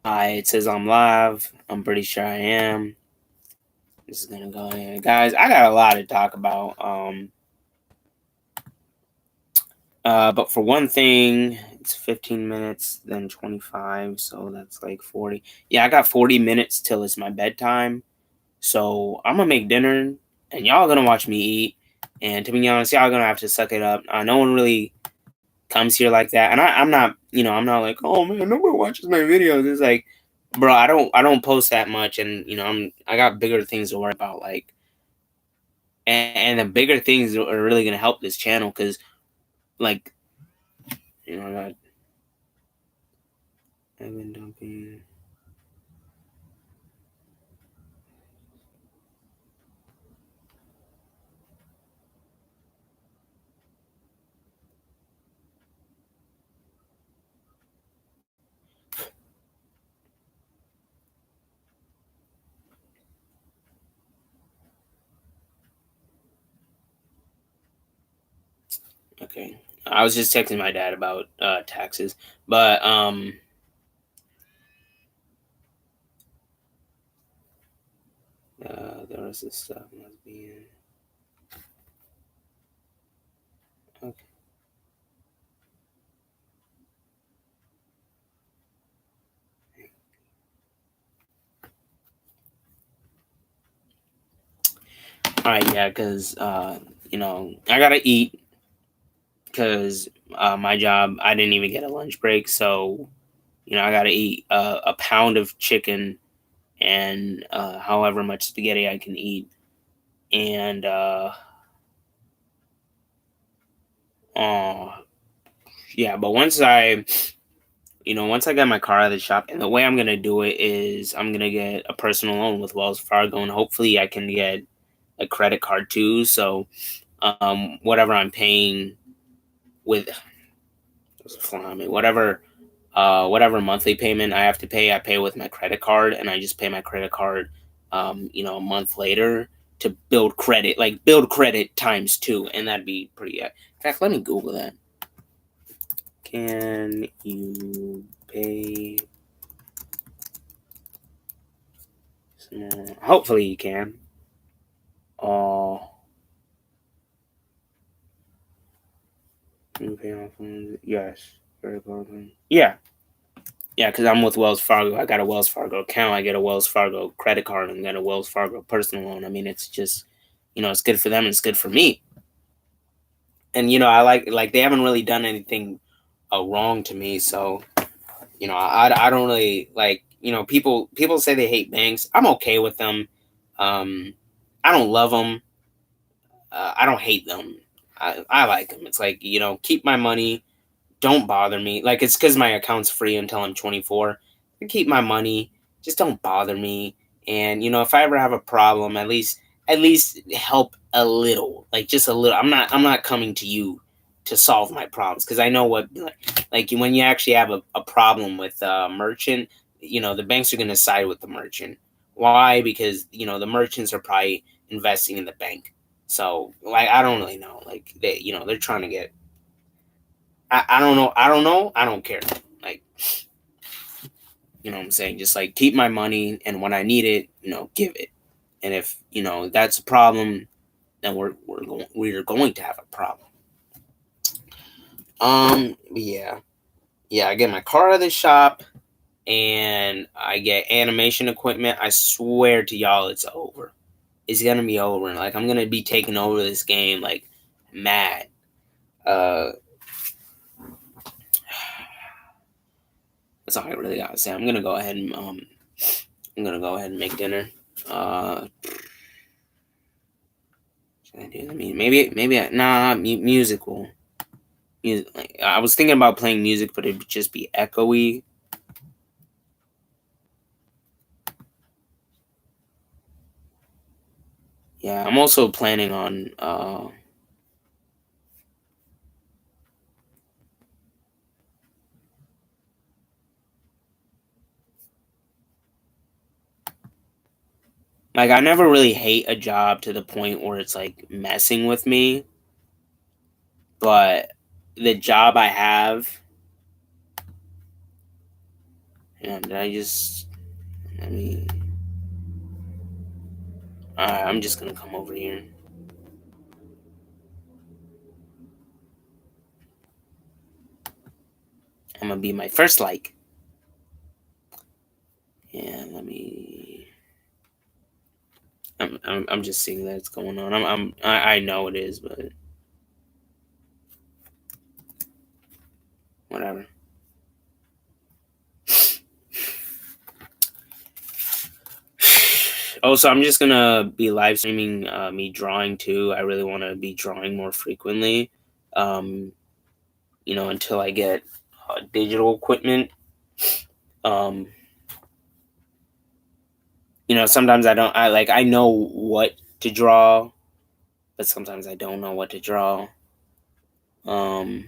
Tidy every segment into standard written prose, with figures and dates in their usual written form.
It says I'm live. I'm pretty sure I am. This is gonna go in. Guys, I got a lot to talk about. But for one thing, it's 15 minutes, then 25, so that's like 40. Yeah, I got 40 minutes till it's my bedtime. So I'm gonna make dinner and y'all gonna watch me eat. And to be honest, y'all gonna have to suck it up. No one really comes here like that. And I'm not, I'm not like, oh man, nobody watches my videos. It's like, bro, I don't post that much, and I got bigger things to worry about, like, and the bigger things are really gonna help this channel, because like, I got Evan dumping. Okay, I was just texting my dad about taxes, but the rest of the stuff must be in. Okay. All right, yeah, because I gotta eat, because my job, I didn't even get a lunch break, so I gotta eat a pound of chicken and however much spaghetti I can eat, and oh yeah. But once I get my car out of the shop, and the way I'm gonna do it is I'm gonna get a personal loan with Wells Fargo, and hopefully I can get a credit card too. So whatever I'm paying with whatever monthly payment I have to pay, I pay with my credit card, and I just pay my credit card, a month later, to build credit times two, and that'd be pretty. In fact, let me Google that. Can you pay? Hopefully, you can. Can you pay on phone? Yes. Very close. Yeah, yeah, because I'm with Wells Fargo. I got a Wells Fargo account. I get a Wells Fargo credit card, and get a Wells Fargo personal loan. I mean, it's just, it's good for them and it's good for me. And I like they haven't really done anything wrong to me. So I don't really like, people say they hate banks. I'm okay with them. I don't love them. I don't hate them. I like them. It's like, keep my money. Don't bother me. Like, it's because my account's free until I'm 24. Keep my money. Just don't bother me. And if I ever have a problem, at least help a little, like just a little. I'm not coming to you to solve my problems, because I know what, like when you actually have a problem with a merchant, the banks are gonna side with the merchant. Why? Because the merchants are probably investing in the bank. So, like, I don't really know. Like, they're trying to get. I don't know. I don't know. I don't care. Like, what I'm saying? Just like, keep my money, and when I need it, give it. And if that's a problem, then we're going to have a problem. Yeah, yeah. I get my car out of the shop, and I get animation equipment. I swear to y'all, it's over. It's gonna be over, and like, I'm gonna be taking over this game like mad. Uh, that's all I really gotta say. I'm gonna go ahead and make dinner. Uh, should I do? I mean, maybe musical. Music. Like, I was thinking about playing music, but it'd just be echoey. Yeah, I'm also planning on. Like, I never really hate a job to the point where it's like messing with me, but the job I have. And I'm just gonna come over here. I'm gonna be my first like. And I'm just seeing that it's going on. I know it is, but whatever. Also, I'm just gonna be live streaming me drawing too. I really want to be drawing more frequently, until I get digital equipment. Sometimes I know what to draw, but sometimes I don't know what to draw. I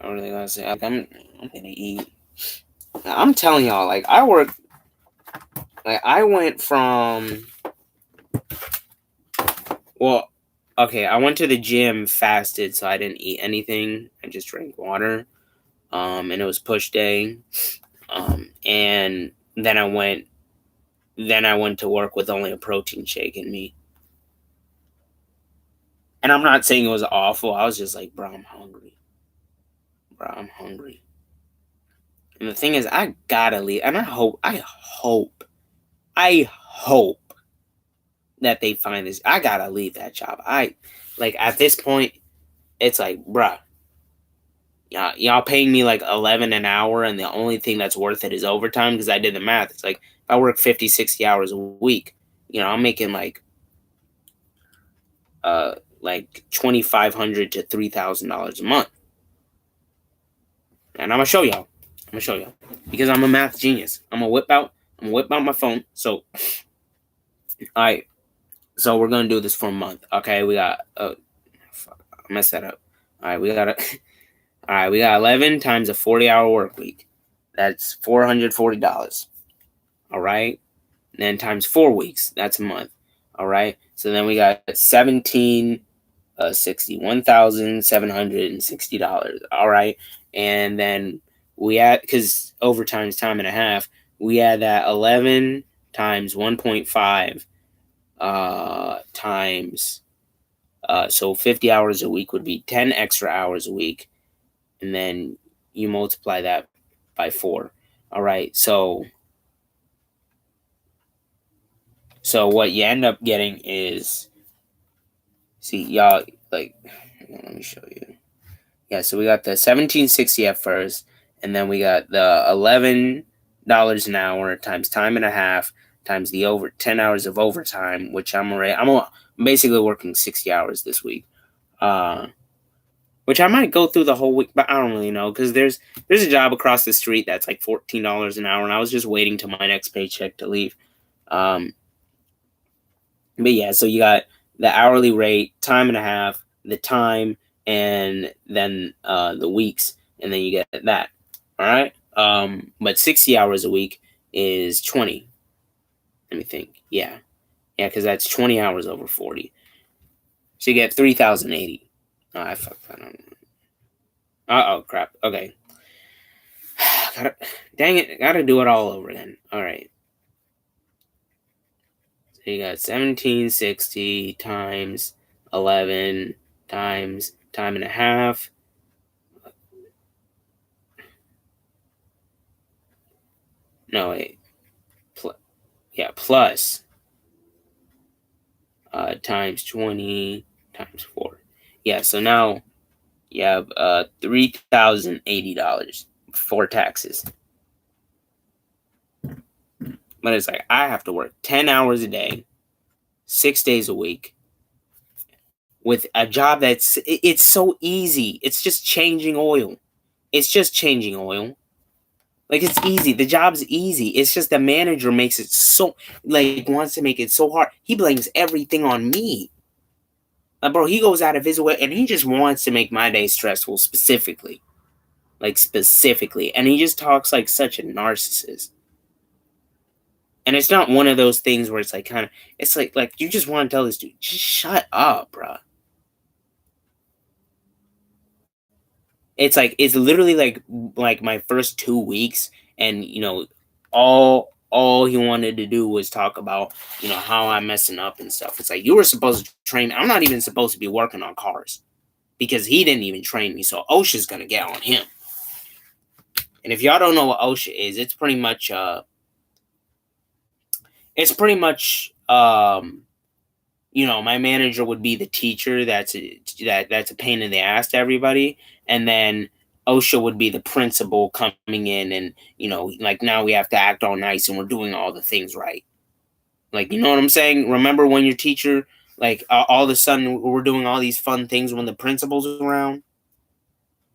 really gotta say, I'm gonna eat. I'm telling y'all, I went from, well, okay, I went to the gym fasted, so I didn't eat anything. I just drank water. And it was push day. And then I went to work with only a protein shake in me. And I'm not saying it was awful. I was just like, bro, I'm hungry. And the thing is, I gotta leave. And I hope that they find this. I gotta leave that job. At this point, it's like, bruh, y'all paying me like 11 an hour, and the only thing that's worth it is overtime, because I did the math. It's like, if I work 50, 60 hours a week, I'm making like $2,500 to $3,000 a month. And I'm gonna show y'all because I'm a math genius. I'm gonna whip out my phone. So, alright, so we're gonna do this for a month. Okay, we got I messed that up. Alright, we got 11 times a 40-hour work week. That's $440. Alright, and then times 4 weeks. That's a month. Alright, so then we got $1,760. Alright, and then we add, because overtime is time and a half, we add that 11 times 1.5 times, so 50 hours a week would be 10 extra hours a week, and then you multiply that by 4. All right, so what you end up getting is, see, y'all, let me show you. Yeah, so we got the $1,760 at first, and then we got the $11 an hour times time and a half times the 10 hours of overtime, which I'm basically working 60 hours this week, which I might go through the whole week, but I don't really know, because there's a job across the street that's like $14 an hour, and I was just waiting till my next paycheck to leave. But yeah, so you got the hourly rate, time and a half, the time, and then the weeks, and then you get that. All right. But 60 hours a week is 20. Let me think. Yeah, because that's 20 hours over 40. So you get 3,080. Oh, I fucked that up. Oh crap. Okay. Dang it! Gotta do it all over then. All right. So you got 1,760 times 11 times time and a half. No, wait. Plus times 20 times 4. Yeah, so now you have $3,080 before taxes. But it's like, I have to work 10 hours a day, 6 days a week, with a job it's so easy. It's just changing oil. Like, it's easy. The job's easy. It's just the manager makes it so, wants to make it so hard. He blames everything on me. Bro, he goes out of his way, and he just wants to make my day stressful specifically. And he just talks like such a narcissist. And it's not one of those things where it's like kind of, it's like you just want to tell this dude, just shut up, bro. it's literally like my first 2 weeks, and all he wanted to do was talk about how I'm messing up and stuff. It's like, you were supposed to train me. I'm not even supposed to be working on cars because he didn't even train me. So OSHA's gonna get on him. And if y'all don't know what OSHA is, it's pretty much my manager would be the teacher that's a pain in the ass to everybody, and then OSHA would be the principal coming in, and like, now we have to act all nice and we're doing all the things right. Like, you know what I'm saying? Remember when your teacher, like, all of a sudden we're doing all these fun things when the principal's around,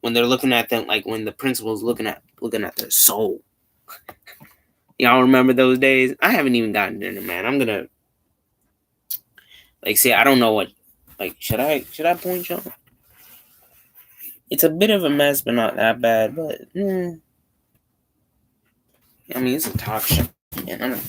when they're looking at them, like when the principal's looking at their soul. Y'all remember those days? I haven't even gotten dinner, man. I'm gonna, like, see, I don't know what, like, should I point y'all? It's a bit of a mess, but not that bad. But I mean, it's a talk show, man. I don't.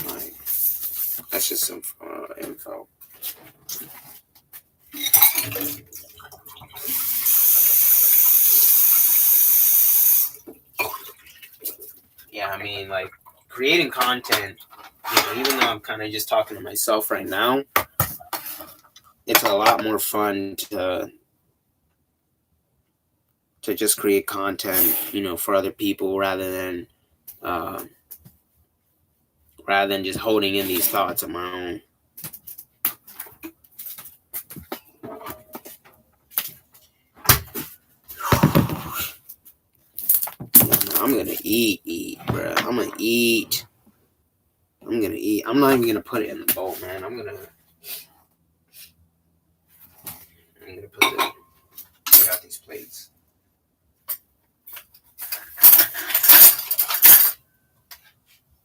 Like, that's just some info. Yeah, I mean, like, creating content, even though I'm kind of just talking to myself right now, it's a lot more fun to just create content, for other people rather than just holding in these thoughts of my own. I'm gonna eat, bro. I'm gonna eat. I'm not even gonna put it in the bowl, man. I'm gonna put out these plates.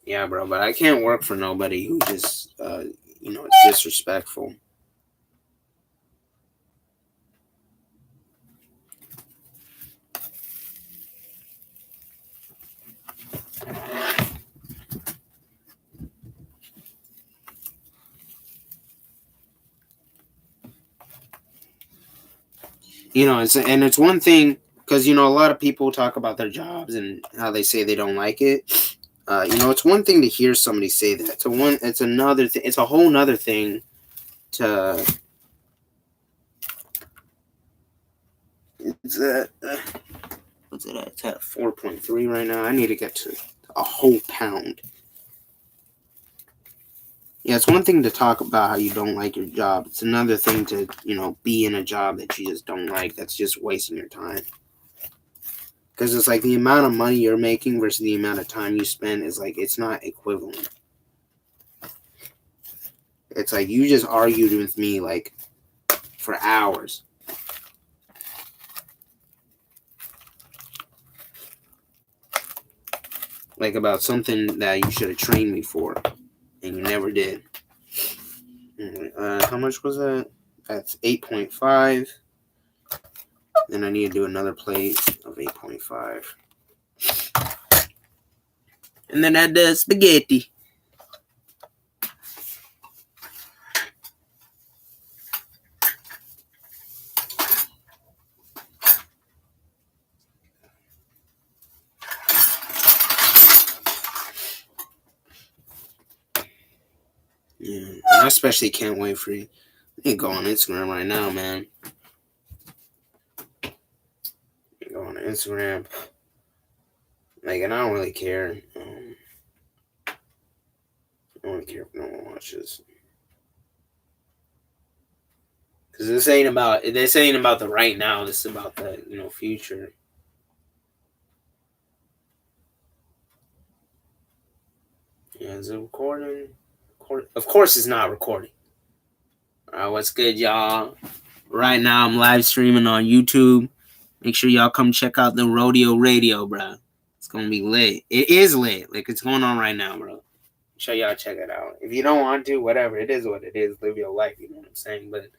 Yeah, bro, but I can't work for nobody who just, it's disrespectful. It's one thing, because a lot of people talk about their jobs and how they say they don't like it. It's one thing to hear somebody say that. It's another thing. It's a whole nother thing to. It's what's it at? It's at 4.3 right now. I need to get to a whole pound. Yeah, it's one thing to talk about how you don't like your job. It's another thing to, be in a job that you just don't like. That's just wasting your time. Because it's like the amount of money you're making versus the amount of time you spend is like, it's not equivalent. It's like you just argued with me like for hours. Like about something that you should have trained me for. And you never did. How much was that? That's 8.5. Then I need to do another plate of 8.5. And then add the spaghetti. Yeah, I especially can't wait for you. I need to go on Instagram right now, man. Go on Instagram. Like, and I don't really care. I don't really care if no one watches. Because this ain't about the right now. This is about the future. Yeah, is it recording? Of course, it's not recording. All right, what's good, y'all? Right now, I'm live streaming on YouTube. Make sure y'all come check out the Rodeo Radio, bro. It's gonna be lit. It is lit. Like, it's going on right now, bro. Make sure y'all check it out. If you don't want to, whatever. It is what it is. Live your life. You know what I'm saying? But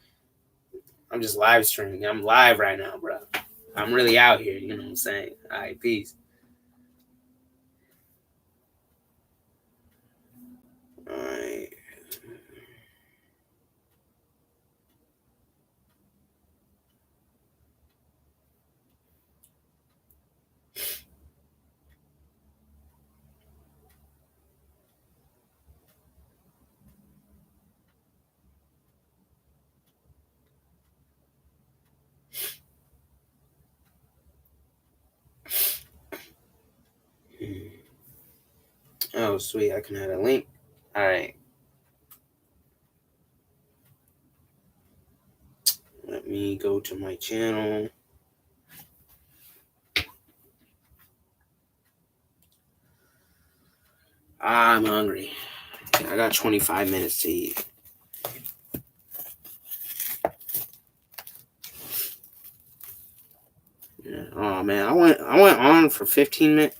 I'm just live streaming. I'm live right now, bro. I'm really out here. You know what I'm saying? All right, peace. sweet. I can add a link. All right. Let me go to my channel. I'm hungry. I got 25 minutes to eat. Yeah. Oh man, I went on for 15 minutes.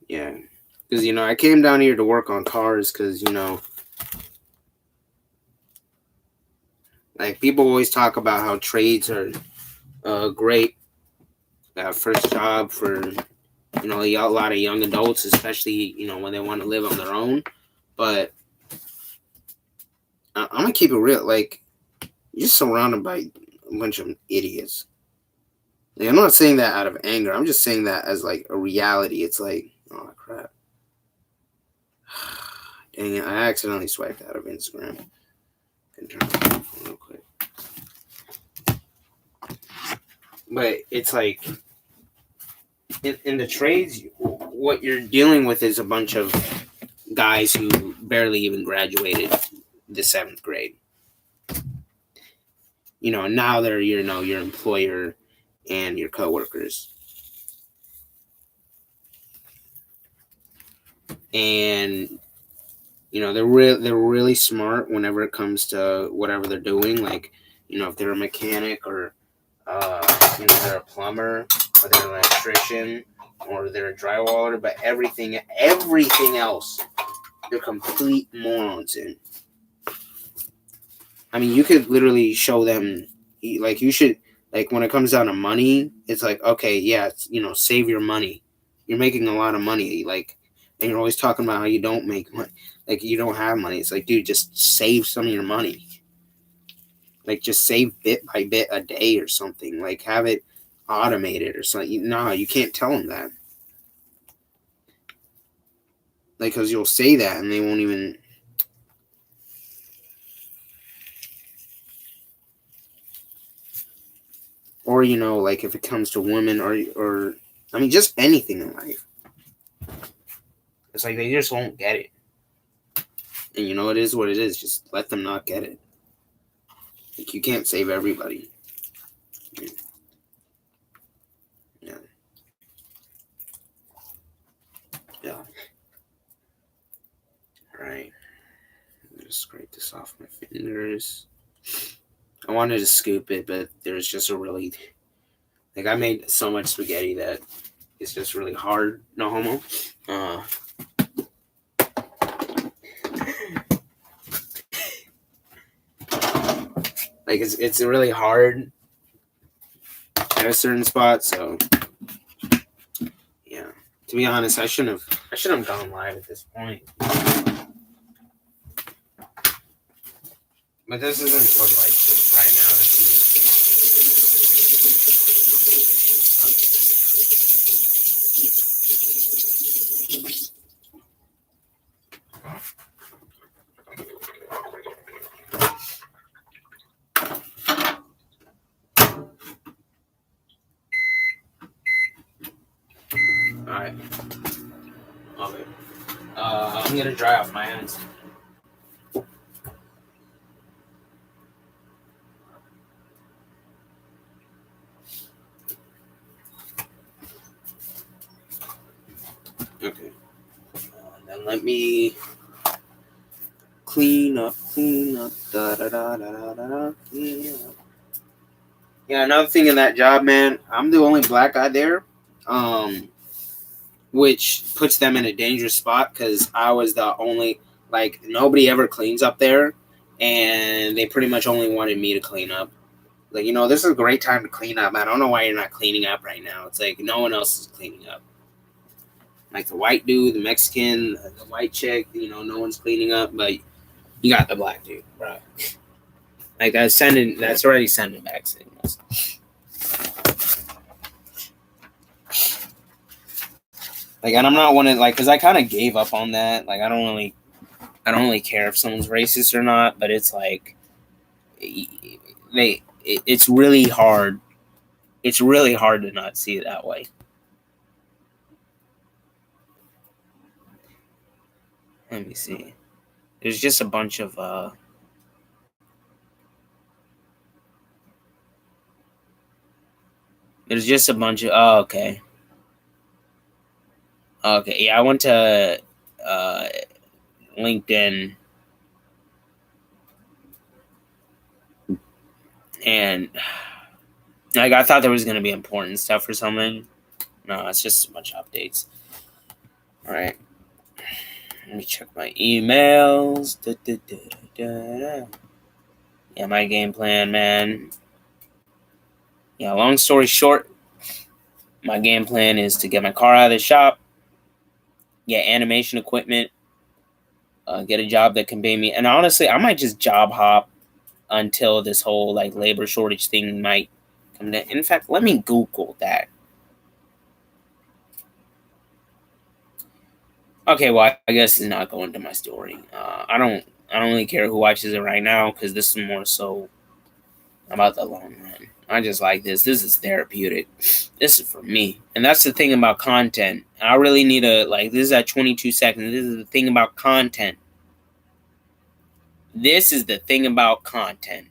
Yeah, because I came down here to work on cars because like people always talk about how trades are great first job for a lot of young adults, especially when they want to live on their own. But I'm gonna keep it real. Like, you're surrounded by a bunch of idiots. Like, I'm not saying that out of anger. I'm just saying that as like a reality. It's like, oh crap. Dang it, I accidentally swiped out of Instagram. Can turn it off real quick. But it's like, in the trades, what you're dealing with is a bunch of guys who barely even graduated the 7th grade. Now they're your employer and your coworkers. And they're really smart whenever it comes to whatever they're doing. Like, if they're a mechanic or they're a plumber or they're an electrician or they're a drywaller, but everything else they're complete morons in. I mean, you could literally show them, like, you should, like, when it comes down to money, it's like, okay, yeah, save your money. You're making a lot of money, like, and you're always talking about how you don't make money, like, you don't have money. It's like, dude, just save some of your money. Like, just save bit by bit a day or something. Like, have it automated or something. No, you can't tell them that. Like, because you'll say that and they won't even. Or, like, if it comes to women or I mean, just anything in life. It's like they just won't get it. And it is what it is. Just let them not get it. Like, you can't save everybody. Yeah. Yeah. Alright. I'm gonna scrape this off my fingers. I wanted to scoop it, but there's just a really... Like, I made so much spaghetti that it's just really hard. No homo. Like, it's really hard at a certain spot, so yeah. To be honest, I shouldn't have gone live at this point. But this isn't for like right now. This is alright. Okay. I'm gonna dry off my hands. Okay. Then let me clean up. Clean up. Yeah, another thing in that job, man, I'm the only black guy there, which puts them in a dangerous spot because I was the only, like, nobody ever cleans up there, and they pretty much only wanted me to clean up. Like, this is a great time to clean up. I don't know why you're not cleaning up right now. It's like no one else is cleaning up. Like the white dude, the Mexican, the white chick, no one's cleaning up, but you got the black dude, bro. Like that's already sending back signals. Like, and I'm not one of like, cause I kind of gave up on that. Like, I don't really care if someone's racist or not. But it's like, it's really hard. It's really hard to not see it that way. Let me see. There's just a bunch of oh, okay. Okay, yeah, I went to LinkedIn, and like I thought there was gonna be important stuff or something. No, it's just a bunch of updates. All right, let me check my emails. Yeah, my game plan, man. Yeah, long story short, my game plan is to get my car out of the shop, get animation equipment, get a job that can pay me, and honestly, I might just job hop until this whole like labor shortage thing might come down. In fact, let me Google that. Okay, well, I guess it's not going to my story. I don't really care who watches it right now because this is more so about the long run. I just like this. This is therapeutic. This is for me, and that's the thing about content. I really need to like. This is at 22 seconds. This is the thing about content. This is the thing about content.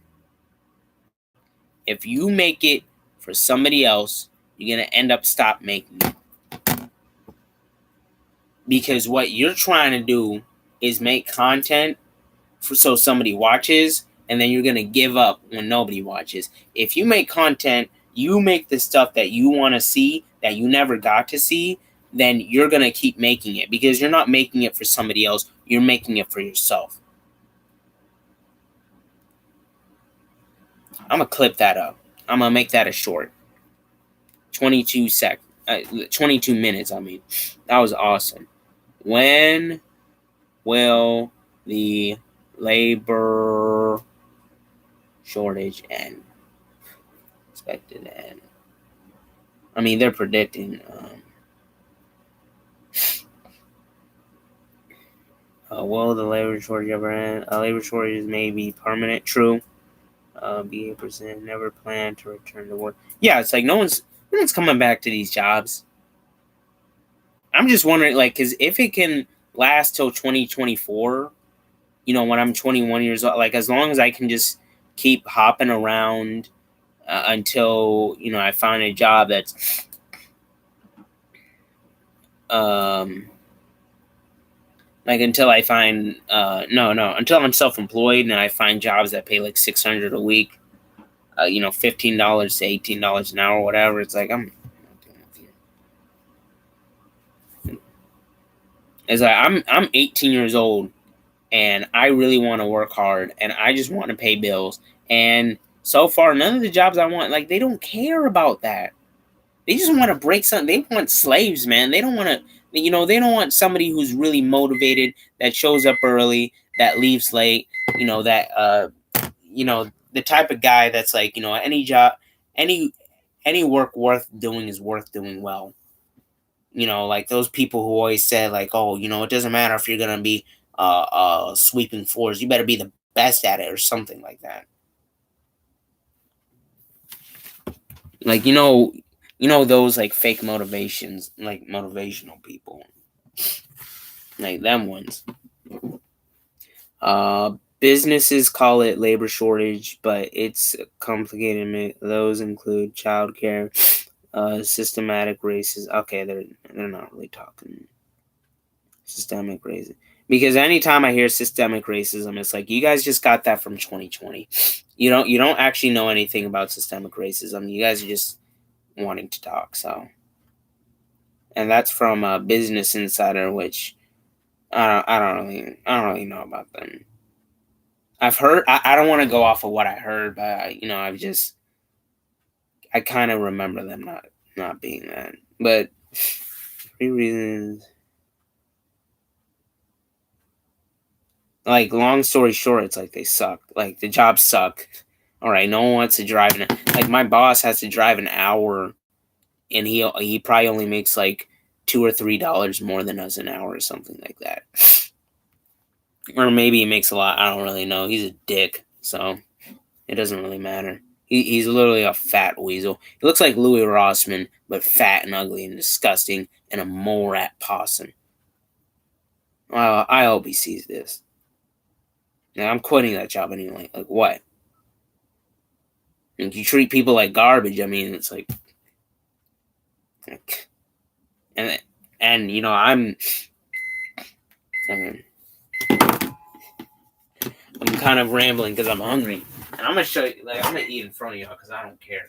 If you make it for somebody else, you're gonna end up stop making it. Because what you're trying to do is make content so somebody watches, and then you're going to give up when nobody watches. If you make content, you make the stuff that you want to see that you never got to see, then you're going to keep making it because you're not making it for somebody else. You're making it for yourself. I'm going to clip that up. I'm going to make that a short. 22 minutes, I mean. That was awesome. When will the labor shortage end? Expected to end. I mean, they're predicting will the labor shortage ever end? Labor shortages may be permanent. True. Be 8% never plan to return to work. Yeah, it's like no one's coming back to these jobs. I'm just wondering, like, because if it can last till 2024, when I'm 21 years old, like, as long as I can just keep hopping around until, I find a job that's, like, until I find, until I'm self-employed and I find jobs that pay like $600 a week, $15 to $18 an hour, whatever. It's like, I'm 18 years old and I really want to work hard and I just want to pay bills. And so far, none of the jobs I want, like, they don't care about that. They just want to break something. They want slaves, man. They don't want to, they don't want somebody who's really motivated, that shows up early, that leaves late, the type of guy that's like, any job, any work worth doing is worth doing well. Like those people who always said like, oh, it doesn't matter if you're going to be sweeping floors. You better be the best at it or something like that. Like, those like fake motivations, like motivational people, like them ones. Businesses call it labor shortage, but it's complicated. Those include childcare, systematic racism. Okay, they're not really talking systemic racism, because anytime I hear systemic racism, it's like you guys just got that from 2020. You don't actually know anything about systemic racism. You guys are just wanting to talk. So, and that's from Business Insider, which I don't really know about them. I've heard. I don't want to go off of what I heard, but I kind of remember them not being that. But 3 reasons. Like, long story short, it's like they suck. Like, the jobs suck. All right, no one wants to drive like, my boss has to drive an hour, and he probably only makes like $2 or $3 more than us an hour or something like that. Or maybe he makes a lot. I don't really know. He's a dick, so it doesn't really matter. He's literally a fat weasel. He looks like Louis Rossman, but fat and ugly and disgusting and a mole rat possum. I hope he sees this. Now, I'm quitting that job anyway. Like, what? And you treat people like garbage. I mean, it's like, and you know, I'm kind of rambling because I'm hungry, and I'm gonna show you. Like, I'm gonna eat in front of y'all because I don't care.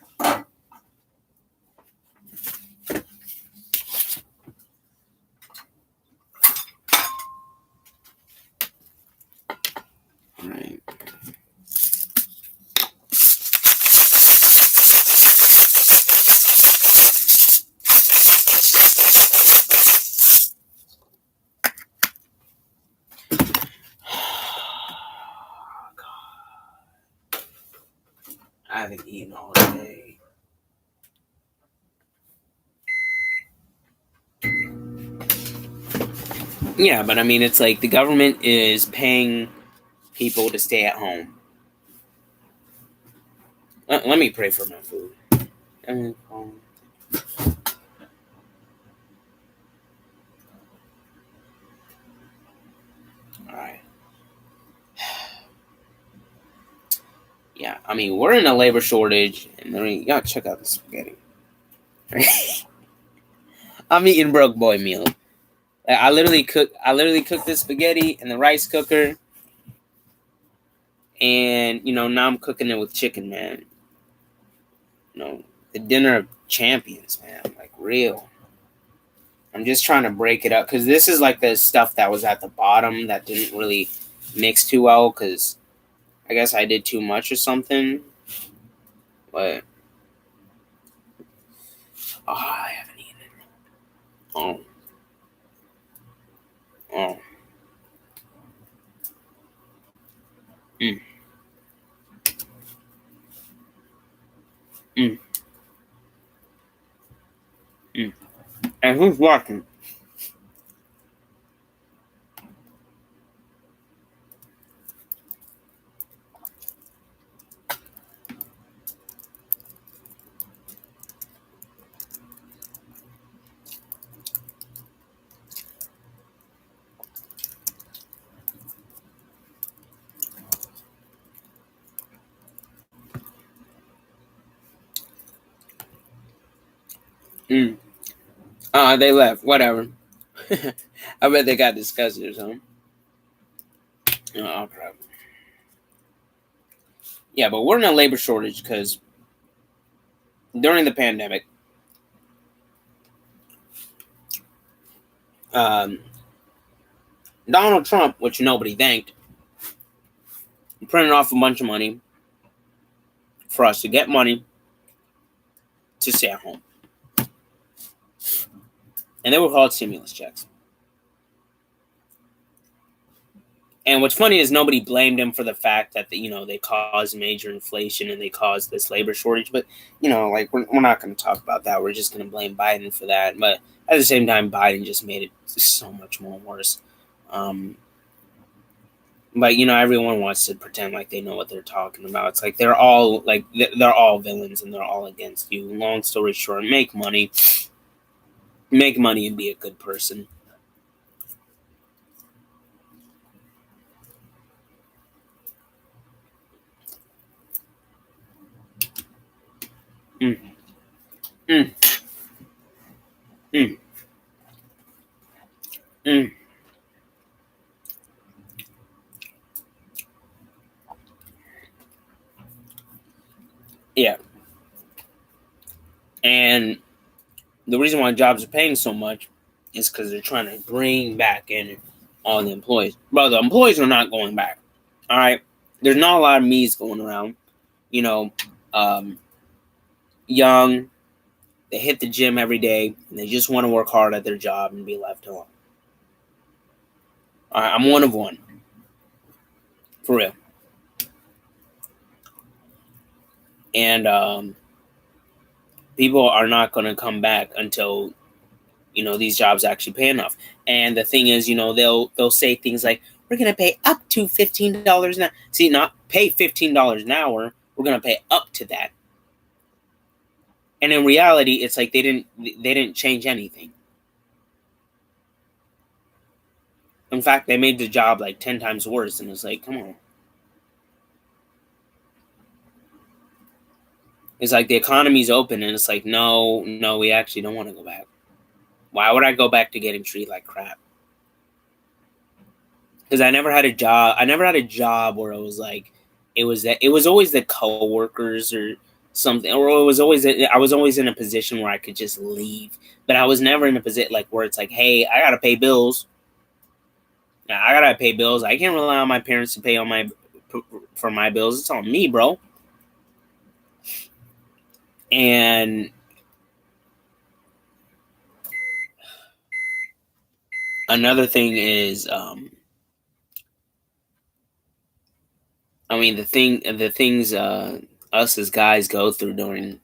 All right. I haven't eaten all day. Yeah, but I mean, it's like the government is paying people to stay at home. Let me pray for my food. Alright. Yeah, I mean, we're in a labor shortage, and I mean, y'all check out the spaghetti. I'm eating broke boy meal. I literally cooked this spaghetti in the rice cooker, and you know, now I'm cooking it with chicken, man. You know, the dinner of champions, man. Like, real. I'm just trying to break it up because this is like the stuff that was at the bottom that didn't really mix too well because I guess I did too much or something. But I haven't eaten it. Oh. Mm. Mm. Mm. And who's watching? Mm. They left. Whatever. I bet they got disgusted or something. Oh, crap. Yeah, but we're in a labor shortage because during the pandemic, um, Donald Trump, which nobody thanked, printed off a bunch of money for us to get money to stay at home. And they were called stimulus checks. And what's funny is nobody blamed him for the fact that they caused major inflation and they caused this labor shortage. But like we're not going to talk about that. We're just going to blame Biden for that. But at the same time, Biden just made it so much more worse. But everyone wants to pretend like they know what they're talking about. It's like they're all villains and they're all against you. Long story short, make money and be a good person. Mm. Mm. Mm. Mm. Yeah. And the reason why jobs are paying so much is because they're trying to bring back in all the employees. But the employees are not going back. All right. There's not a lot of me's going around. Young. They hit the gym every day, and they just want to work hard at their job and be left alone. All right, I'm one of one. For real. And people are not going to come back until these jobs actually pay enough. And the thing is, they'll say things like, we're going to pay up to $15 an hour. See, not pay $15 an hour, we're going to pay up to that. And in reality, it's like they didn't change anything. In fact, they made the job like 10 times worse, and it's like, come on. It's like the economy's open, and it's like, no, we actually don't want to go back. Why would I go back to getting treated like crap? Because I never had a job. I never had a job where it was like, it was always the coworkers or something, or I was always in a position where I could just leave. But I was never in a position like where it's like, hey, I gotta pay bills. I gotta pay bills. I can't rely on my parents to pay for my bills. It's on me, bro. And another thing is, the things us as guys go through during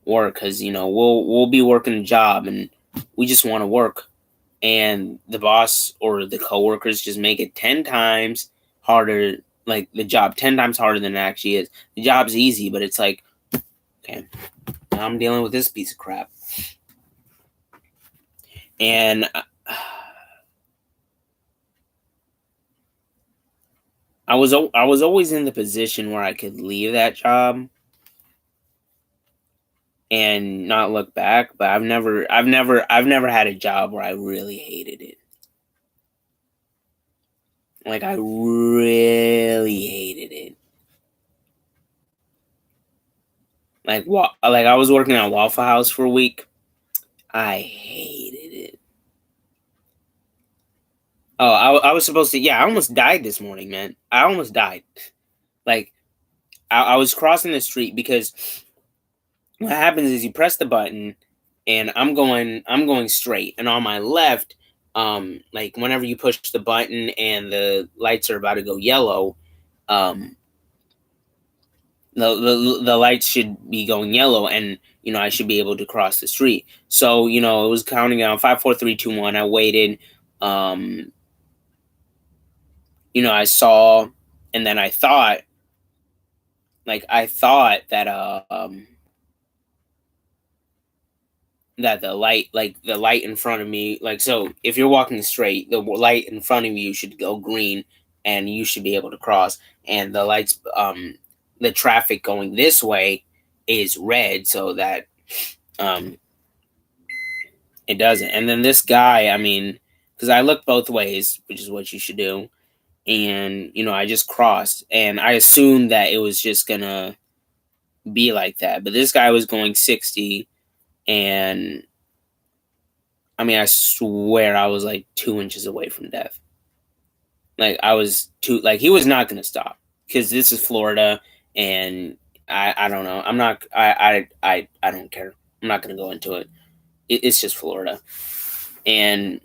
work, because we'll be working a job and we just want to work, and the boss or the coworkers just make it 10 times harder, like the job 10 times harder than it actually is. The job's easy, but it's like, okay, now I'm dealing with this piece of crap. And I was always in the position where I could leave that job and not look back, but I've never had a job where I really hated it. Like, I really hated it. Like, I was working at Waffle House for a week. I hated it. Oh, I was supposed to. Yeah, I almost died this morning, man. I almost died. Like, I was crossing the street because what happens is you press the button, and I'm going straight, and on my left, like whenever you push the button and the lights are about to go yellow, um, the lights should be going yellow, and I should be able to cross the street. So it was counting down 5, 4, 3, 2, 1. I waited. I saw, and then I thought that the light in front of me, like, so if you're walking straight, the light in front of you should go green, and you should be able to cross. And the lights, the traffic going this way is red, so that it doesn't. And then this guy, I mean, because I looked both ways, which is what you should do, and I just crossed, and I assumed that it was just gonna be like that. But this guy was going 60, and I mean, I swear I was like 2 inches away from death. Like, I was like, he was not gonna stop, because this is Florida, and I don't know. I'm not. I don't care. I'm not gonna go into it. It's just Florida, and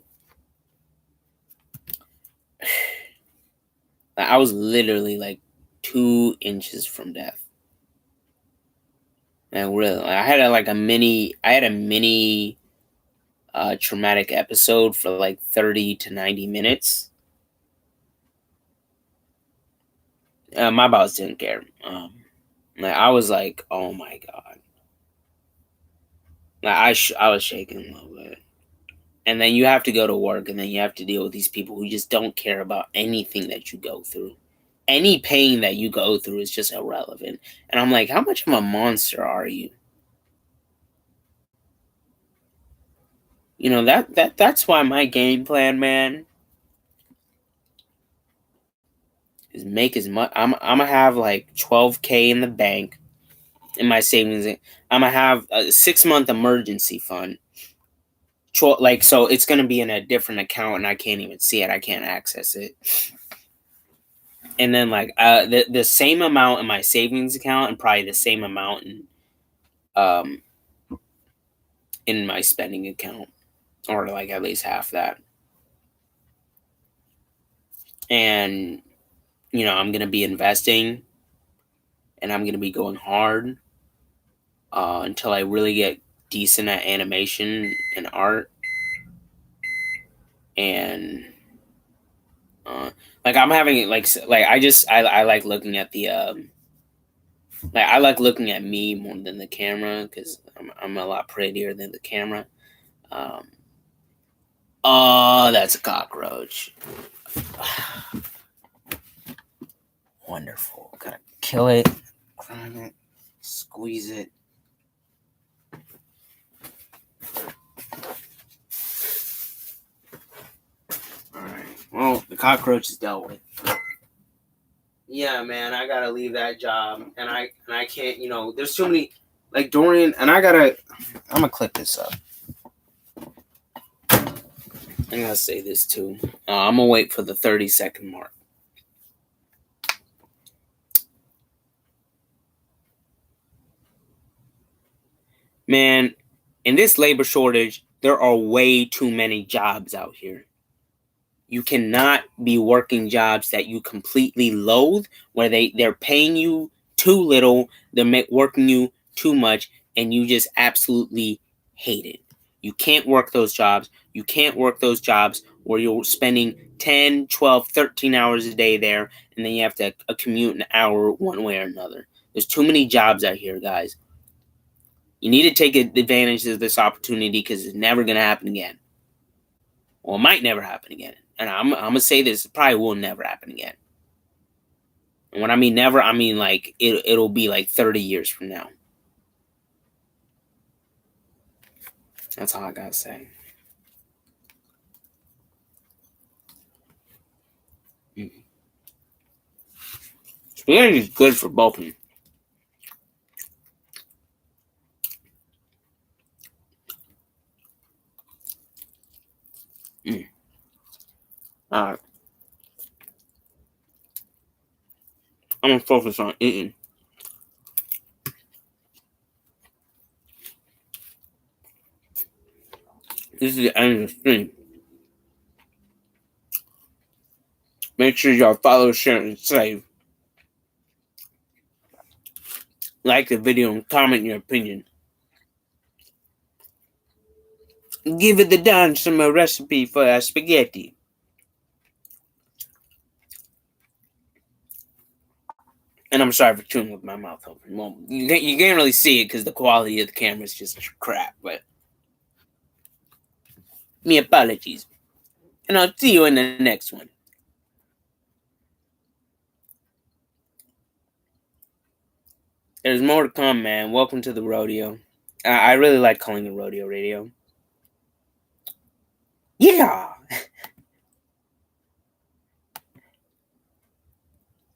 I was literally like 2 inches from death. And really, I had a mini traumatic episode for like 30 to 90 minutes. My boss didn't care. I was like, oh my god. I was shaking a little bit. And then you have to go to work, and then you have to deal with these people who just don't care about anything that you go through. Any pain that you go through is just irrelevant. And I'm like, how much of a monster are you? That's why my game plan, man, is make as much. I'm gonna have like 12K in the bank in my savings. I'm gonna have a 6-month emergency fund. So it's gonna be in a different account, and I can't even see it. I can't access it. And then like the same amount in my savings account, and probably the same amount um in my spending account, or like at least half that. And I'm going to be investing and I'm going to be going hard until I really get decent at animation and art. And like I'm having I like looking at the I like looking at me more than the camera because I'm a lot prettier than the camera. Um, oh, that's a cockroach. Wonderful. Gotta kill it, grab it, squeeze it. Alright. Well, the cockroach is dealt with. Yeah, man, I gotta leave that job. And I can't, there's too many like Dorian and I'm gonna clip this up. I gotta say this too. I'm gonna wait for the 30-second mark. Man, in this labor shortage, there are way too many jobs out here. You cannot be working jobs that you completely loathe, where they're paying you too little, they're working you too much, and you just absolutely hate it. You can't work those jobs. You can't work those jobs where you're spending 10, 12, 13 hours a day there, and then you have to commute an hour one way or another. There's too many jobs out here, guys. You need to take advantage of this opportunity because it's never going to happen again. Well, it might never happen again. And I'm going to say this, it probably will never happen again. And when I mean never, I mean like it'll be like 30 years from now. That's all I got to say. Spaghetti is good for both of you. Alright. I'm going to focus on eating. This is the end of the stream. Make sure y'all follow, share, and save. Like the video and comment your opinion. Give it the Don some recipe for spaghetti. And I'm sorry for chewing with my mouth open. Well, you can't really see it because the quality of the camera is just crap, but me apologies. And I'll see you in the next one. There's more to come, man. Welcome to the rodeo. I really like calling it Rodeo Radio. Yeah!